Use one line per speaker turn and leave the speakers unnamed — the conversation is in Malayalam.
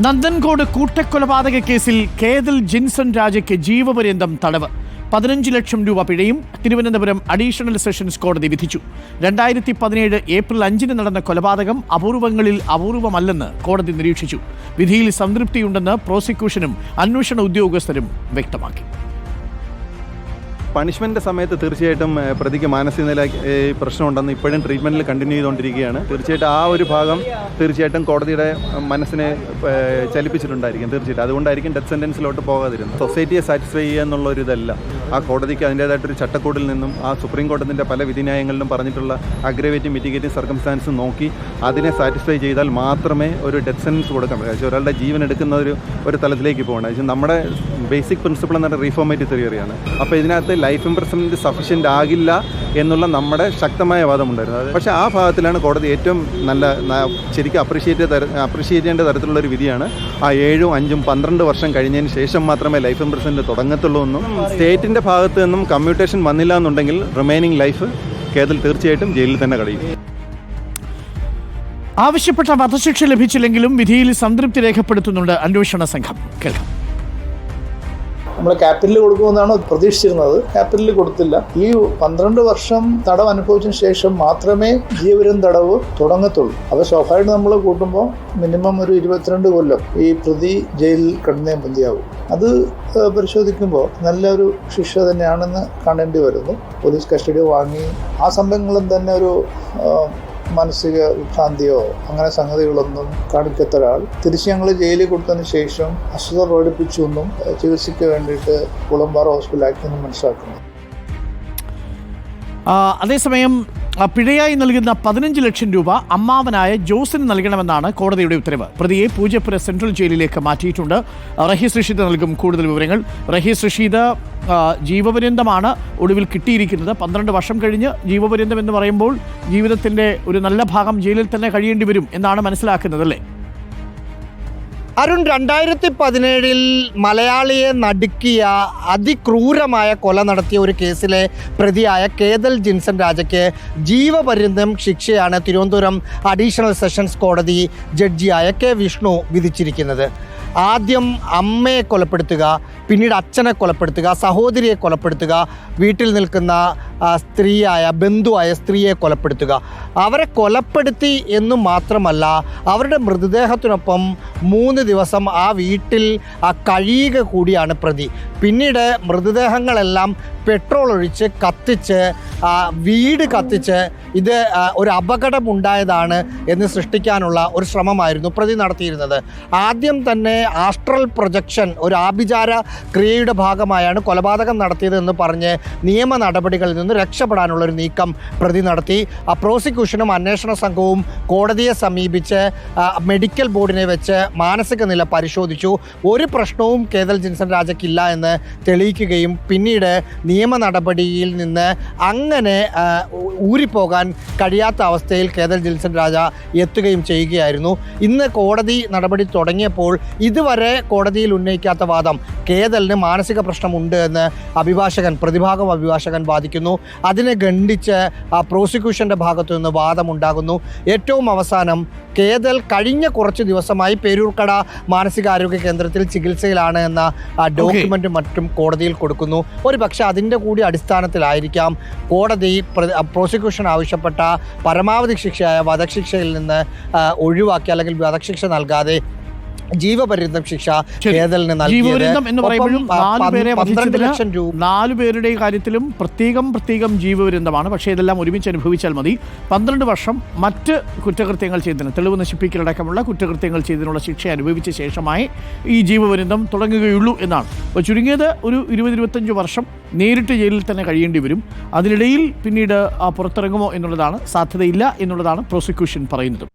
നന്ദൻകോട് കൂട്ടക്കൊലപാതക കേസിൽ കേതൽ ജിൻസൺ രാജയ്ക്ക് ജീവപര്യന്തം തടവ്, 15 ലക്ഷം രൂപ പിഴയും തിരുവനന്തപുരം അഡീഷണൽ സെഷൻസ് കോടതി വിധിച്ചു. 2017 ഏപ്രിൽ 5 നടന്ന കൊലപാതകം അപൂർവങ്ങളിൽ അപൂർവമല്ലെന്ന് കോടതി നിരീക്ഷിച്ചു. വിധിയിൽ സംതൃപ്തിയുണ്ടെന്ന് പ്രോസിക്യൂഷനും അന്വേഷണ ഉദ്യോഗസ്ഥരും വ്യക്തമാക്കി.
പണിഷ്മെൻ്റ് സമയത്ത് തീർച്ചയായിട്ടും പ്രതിക്ക് മാനസിക നില പ്രശ്നമുണ്ടെന്ന് ഇപ്പോഴും ട്രീറ്റ്മെൻറ്റിൽ കണ്ടിന്യൂ ചെയ്തുകൊണ്ടിരിക്കുകയാണ്. തീർച്ചയായിട്ടും ആ ഒരു ഭാഗം തീർച്ചയായിട്ടും കോടതിയുടെ മനസ്സിനെ ചലിപ്പിച്ചിട്ടുണ്ടായിരിക്കും. തീർച്ചയായിട്ടും അതുകൊണ്ടായിരിക്കും ഡെത്ത് സെൻറ്റൻസിലോട്ട് പോകാതിരുന്നത്. സൊസൈറ്റിയെ സാറ്റിസ്ഫൈ ചെയ്യുക എന്നുള്ളൊരു ഇതല്ല. ആ കോടതിക്ക് അതിൻ്റേതായിട്ടൊരു ചട്ടക്കൂടിൽ നിന്നും ആ സുപ്രീം കോടതിൻ്റെ പല വിധിന്യായങ്ങളിലും പറഞ്ഞിട്ടുള്ള അഗ്രവേറ്റിംഗ് മിറ്റിഗേറ്റിംഗ് സർക്കംസ്റ്റാൻസ് നോക്കി അതിനെ സാറ്റിസ്ഫൈ ചെയ്താൽ മാത്രമേ ഒരു ഡെത്ത് സെൻറ്റൻസ് കൊടുക്കാൻ പറ്റൂ. ഒരാളുടെ ജീവൻ എടുക്കുന്ന ഒരു തലത്തിലേക്ക് പോകണം. നമ്മുടെ ബേസിക് പ്രിൻസിപ്പിൾ എന്ന് പറഞ്ഞാൽ റീഫോർമേറ്റീവ് തിയറിയാണ്. അപ്പോൾ ഇതിനകത്ത് ലൈഫ് ഇംപ്രസ്മെൻറ്റ് സഫീഷ്യൻ്റ് ആകില്ല എന്നുള്ള നമ്മുടെ ശക്തമായ വാദമുണ്ടായിരുന്നു. പക്ഷേ ആ ഭാഗത്തിലാണ് കോടതി ഏറ്റവും ശരിക്കും അപ്രീഷിയേറ്റ് ചെയ്യേണ്ട തരത്തിലുള്ളൊരു വിധിയാണ്. ആ 7, 5, 12 വർഷം കഴിഞ്ഞതിന് ശേഷം മാത്രമേ ലൈഫ് ഇംപ്രസ്മെൻറ്റ് തുടങ്ങത്തുള്ളൂ എന്നും സ്റ്റേറ്റിൻ്റെ ഭാഗത്ത് നിന്നും കമ്മ്യൂട്ടേഷൻ വന്നില്ല എന്നുണ്ടെങ്കിൽ റിമൈനിങ് ലൈഫ് കേതൽ തീർച്ചയായിട്ടും ജയിലിൽ തന്നെ കഴിയും.
ആവശ്യപ്പെട്ട വധശിക്ഷ ലഭിച്ചില്ലെങ്കിലും വിധിയിൽ സംതൃപ്തി രേഖപ്പെടുത്തുന്നുണ്ട് അന്വേഷണ സംഘം. കേൾക്കാം.
നമ്മൾ ക്യാപിറ്റൽ കൊടുക്കുമെന്നാണ് പ്രതീക്ഷിച്ചിരുന്നത്. ക്യാപിറ്റൽ കൊടുത്തില്ല. ഈ 12 വർഷം തടവ് അനുഭവിച്ചതിന് ശേഷം മാത്രമേ ജീവപര്യന്തം തടവ് തുടങ്ങത്തുള്ളൂ. അപ്പോൾ സ്വാഭാവികമായിട്ട് നമ്മൾ കൂട്ടുമ്പോൾ മിനിമം ഒരു 22 കൊല്ലം ഈ പ്രതി ജയിലിൽ കിടന്നേ മതിയാവും. അത് പരിശോധിക്കുമ്പോൾ നല്ലൊരു ശിക്ഷ തന്നെയാണെന്ന് കാണേണ്ടി വരുന്നു. പോലീസ് കസ്റ്റഡി വാങ്ങി ആ സംഭവങ്ങളും തന്നെ ഒരു മാനസിക വിഭ്രാന്തിയോ അങ്ങനെ സംഗതികളൊന്നും കാണിക്കാത്ത ഒരാൾ തിരിച്ച് ഞങ്ങൾ ജയിലിൽ കൊടുത്തതിന് ശേഷം അസ്വസ്ഥത പ്രകടിപ്പിച്ചു എന്നും ചികിത്സയ്ക്ക് വേണ്ടിയിട്ട് കുളമ്പാറ ഹോസ്പിറ്റലാക്കിയെന്നും മനസ്സിലാക്കുന്നു.
അതേസമയം പിഴയായി നൽകുന്ന 15 ലക്ഷം രൂപ അമ്മാവനായ ജോസിന് നൽകണമെന്നാണ് കോടതിയുടെ ഉത്തരവ്. പ്രതിയെ പൂജപ്പുര സെൻട്രൽ ജയിലിലേക്ക് മാറ്റിയിട്ടുണ്ട്. റഹീസ് റഷീദ് നൽകും കൂടുതൽ വിവരങ്ങൾ. റഹീസ് റഷീദ്, ജീവപര്യന്തമാണ് ഒടുവിൽ കിട്ടിയിരിക്കുന്നത്. 12 വർഷം കഴിഞ്ഞ് ജീവപര്യന്തം എന്ന് പറയുമ്പോൾ ജീവിതത്തിൻ്റെ ഒരു നല്ല ഭാഗം ജയിലിൽ തന്നെ കഴിയേണ്ടി വരും എന്നാണ് മനസ്സിലാക്കുന്നത്, അല്ലേ?
അരുൺ, 2017 മലയാളിയെ നടുക്കിയ അതിക്രൂരമായ കൊല നടത്തിയ ഒരു കേസിലെ പ്രതിയായ കേതൽ ജിൻസൺ രാജയ്ക്ക് ജീവപര്യന്തം ശിക്ഷയാണ് തിരുവനന്തപുരം അഡീഷണൽ സെഷൻസ് കോടതി ജഡ്ജിയായ കെ വിഷ്ണു വിധിച്ചിരിക്കുന്നത്. ആദ്യം അമ്മയെ കൊലപ്പെടുത്തുക, പിന്നീട് അച്ഛനെ കൊലപ്പെടുത്തുക, സഹോദരിയെ കൊലപ്പെടുത്തുക, വീട്ടിൽ നിൽക്കുന്ന ബന്ധുവായ സ്ത്രീയെ കൊലപ്പെടുത്തുക. അവരെ കൊലപ്പെടുത്തി എന്നു മാത്രമല്ല, അവരുടെ മൃതദേഹത്തിനൊപ്പം 3 ദിവസം ആ വീട്ടിൽ കഴിയുക കൂടിയാണ് പ്രതി. പിന്നീട് മൃതദേഹങ്ങളെല്ലാം പെട്രോൾ ഒഴിച്ച് കത്തിച്ച് വീട് കത്തിച്ച് ഇത് ഒരു അപകടമുണ്ടായതാണ് എന്ന് സൃഷ്ടിക്കാനുള്ള ഒരു ശ്രമമായിരുന്നു പ്രതി നടത്തിയിരുന്നത്. ആദ്യം തന്നെ ആസ്ട്രൽ പ്രൊജക്ഷൻ, ഒരു ആഭിചാര ക്രിയയുടെ ഭാഗമായാണ് കൊലപാതകം നടത്തിയതെന്ന് പറഞ്ഞ് നിയമ നടപടികളിൽ നിന്ന് രക്ഷപ്പെടാനുള്ളൊരു നീക്കം പ്രതി നടത്തി. പ്രോസിക്യൂഷനും അന്വേഷണ സംഘവും കോടതിയെ സമീപിച്ച് മെഡിക്കൽ ബോർഡിനെ വെച്ച് മാനസിക നില പരിശോധിച്ചു. ഒരു പ്രശ്നവും കേതൽ ജിൻസൺ രാജയ്ക്കില്ല എന്ന് തെളിയിക്കുകയും പിന്നീട് നിയമ നടപടിയിൽ നിന്ന് അങ്ങനെ ഊരിപ്പോകാൻ കഴിയാത്ത അവസ്ഥയിൽ കേതൽ ജിൻസൺ രാജ എത്തുകയും ചെയ്യുകയായിരുന്നു. ഇന്ന് കോടതി നടപടി തുടങ്ങിയപ്പോൾ ഇതുവരെ കോടതിയിൽ ഉന്നയിക്കാത്ത വാദം, കേതലിന് മാനസിക പ്രശ്നമുണ്ട് എന്ന് പ്രതിഭാഗം അഭിഭാഷകൻ വാദിക്കുന്നു. അതിനെ ഖണ്ഡിച്ച് പ്രോസിക്യൂഷൻ്റെ ഭാഗത്തു നിന്ന് വാദമുണ്ടാകുന്നു. ഏറ്റവും അവസാനം കേതൽ കഴിഞ്ഞ കുറച്ച് ദിവസമായി പേരൂർക്കട മാനസികാരോഗ്യ കേന്ദ്രത്തിൽ ചികിത്സയിലാണ് എന്ന ഡോക്യുമെൻറ്റും മറ്റും കോടതിയിൽ കൊടുക്കുന്നു. ഒരു പക്ഷേ അതിൻ്റെ കൂടി അടിസ്ഥാനത്തിലായിരിക്കാം കോടതി പ്രോസിക്യൂഷൻ ആവശ്യപ്പെട്ട പരമാവധി ശിക്ഷയായ വധശിക്ഷയിൽ നിന്ന് ഒഴിവാക്കി, അല്ലെങ്കിൽ വധശിക്ഷ നൽകാതെ ജീവപര്യന്തം ശിക്ഷ കേതലിന്
ജീവപര്യന്തം എന്ന് പറയുമ്പോഴും 4 ലക്ഷം രൂപ 4 പേരുടെ കാര്യത്തിലും പ്രത്യേകം ജീവപര്യന്തമാണ്. പക്ഷേ ഇതെല്ലാം ഒരുമിച്ച് അനുഭവിച്ചാൽ മതി. 12 വർഷം മറ്റ് കുറ്റകൃത്യങ്ങൾ ചെയ്തതിന്, തെളിവ് നശിപ്പിക്കലടക്കമുള്ള കുറ്റകൃത്യങ്ങൾ ചെയ്തതിനുള്ള ശിക്ഷ അനുഭവിച്ച ശേഷമായി ഈ ജീവപര്യന്തം തുടങ്ങുകയുള്ളൂ എന്നാണ്. അപ്പോൾ ചുരുങ്ങിയത് ഒരു 20-25 വർഷം നേരിട്ട് ജയിലിൽ തന്നെ കഴിയേണ്ടി വരും. അതിനിടയിൽ പിന്നീട് പുറത്തിറങ്ങുമോ എന്നുള്ളതാണ്, സാധ്യതയില്ല എന്നുള്ളതാണ് പ്രോസിക്യൂഷൻ പറയുന്നത്.